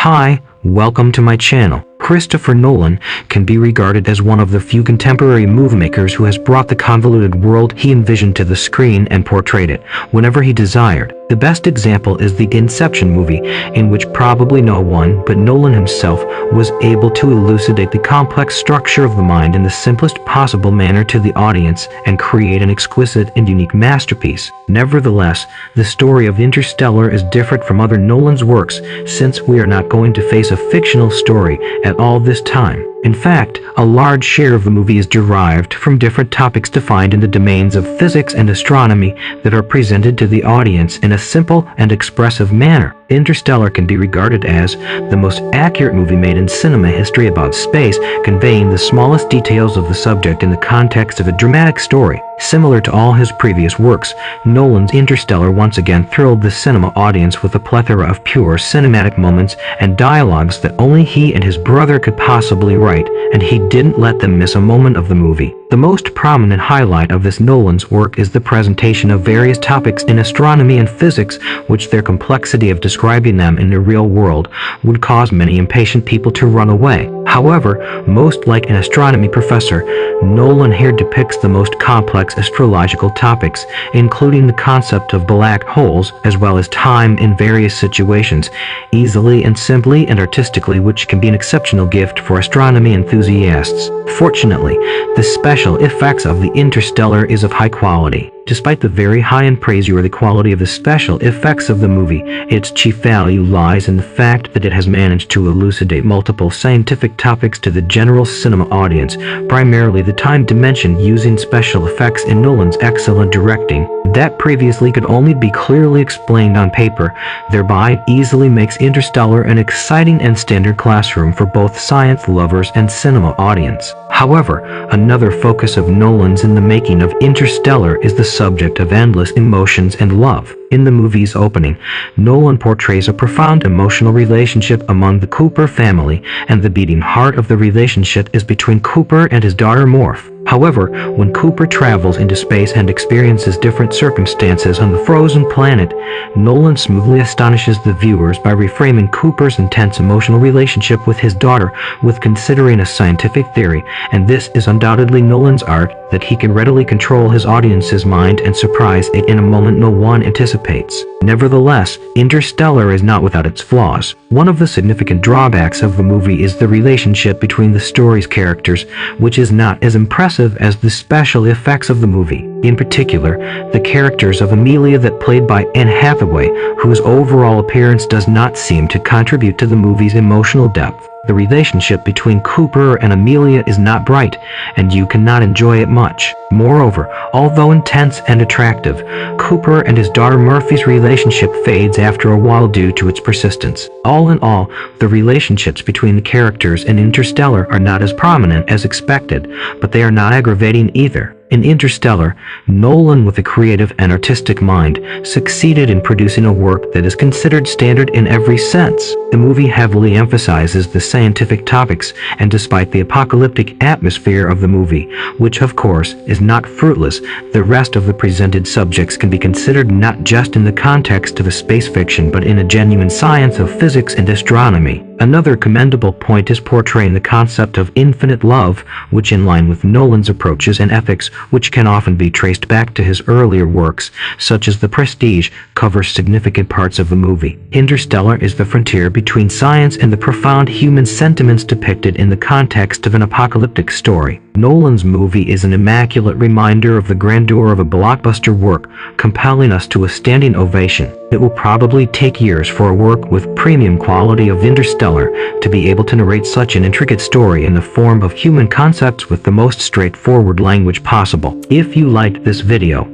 Hi, welcome to my channel. Christopher Nolan can be regarded as one of the few contemporary moviemakers who has brought the convoluted world he envisioned to the screen and portrayed it whenever he desired. The best example is the Inception movie, in which probably no one but Nolan himself was able to elucidate the complex structure of the mind in the simplest possible manner to the audience and create an exquisite and unique masterpiece. Nevertheless, the story of Interstellar is different from other Nolan's works, since we are not going to face a fictional story at all this time. In fact, a large share of the movie is derived from different topics defined in the domains of physics and astronomy that are presented to the audience in a simple and expressive manner. Interstellar can be regarded as the most accurate movie made in cinema history about space, conveying the smallest details of the subject in the context of a dramatic story. Similar to all his previous works, Nolan's Interstellar once again thrilled the cinema audience with a plethora of pure cinematic moments and dialogues that only he and his brother could possibly write, and he didn't let them miss a moment of the movie. The most prominent highlight of this Nolan's work is the presentation of various topics in astronomy and physics, which their complexity of describing them in the real world would cause many impatient people to run away. However, most like an astronomy professor, Nolan here depicts the most complex astrological topics, including the concept of black holes as well as time in various situations, easily and simply and artistically, which can be an exceptional gift for astronomy enthusiasts. Fortunately, the special effects of the Interstellar is of high quality. Despite the very high and praiseworthy quality of the special effects of the movie, its chief value lies in the fact that it has managed to elucidate multiple scientific topics to the general cinema audience, primarily the time dimension, using special effects in Nolan's excellent directing that previously could only be clearly explained on paper, thereby easily makes Interstellar an exciting and standard classroom for both science lovers and cinema audience. However, another focus of Nolan's in the making of Interstellar is the subject of endless emotions and love. In the movie's opening, Nolan portrays a profound emotional relationship among the Cooper family, and the beating heart of the relationship is between Cooper and his daughter Morph. However, when Cooper travels into space and experiences different circumstances on the frozen planet, Nolan smoothly astonishes the viewers by reframing Cooper's intense emotional relationship with his daughter with considering a scientific theory, and this is undoubtedly Nolan's art, that he can readily control his audience's mind and surprise it in a moment no one anticipates. Nevertheless, Interstellar is not without its flaws. One of the significant drawbacks of the movie is the relationship between the story's characters, which is not as impressive as the special effects of the movie. In particular, the characters of Amelia, that played by Anne Hathaway, whose overall appearance does not seem to contribute to the movie's emotional depth. The relationship between Cooper and Amelia is not bright, and you cannot enjoy it much. Moreover, although intense and attractive, Cooper and his daughter Murphy's relationship fades after a while due to its persistence. All in all, the relationships between the characters in Interstellar are not as prominent as expected, but they are not aggravating either. In Interstellar, Nolan, with a creative and artistic mind, succeeded in producing a work that is considered standard in every sense. The movie heavily emphasizes the scientific topics, and despite the apocalyptic atmosphere of the movie, which of course is not fruitless, the rest of the presented subjects can be considered not just in the context of a space fiction but in a genuine science of physics and astronomy. Another commendable point is portraying the concept of infinite love, which, in line with Nolan's approaches and ethics, which can often be traced back to his earlier works, such as The Prestige, covers significant parts of the movie. Interstellar is the frontier between science and the profound human sentiments depicted in the context of an apocalyptic story. Nolan's movie is an immaculate reminder of the grandeur of a blockbuster work, compelling us to a standing ovation. It will probably take years for a work with premium quality of Interstellar to be able to narrate such an intricate story in the form of human concepts with the most straightforward language possible. If you liked this video,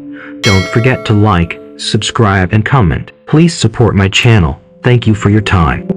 don't forget to like, subscribe, and comment. Please support my channel. Thank you for your time.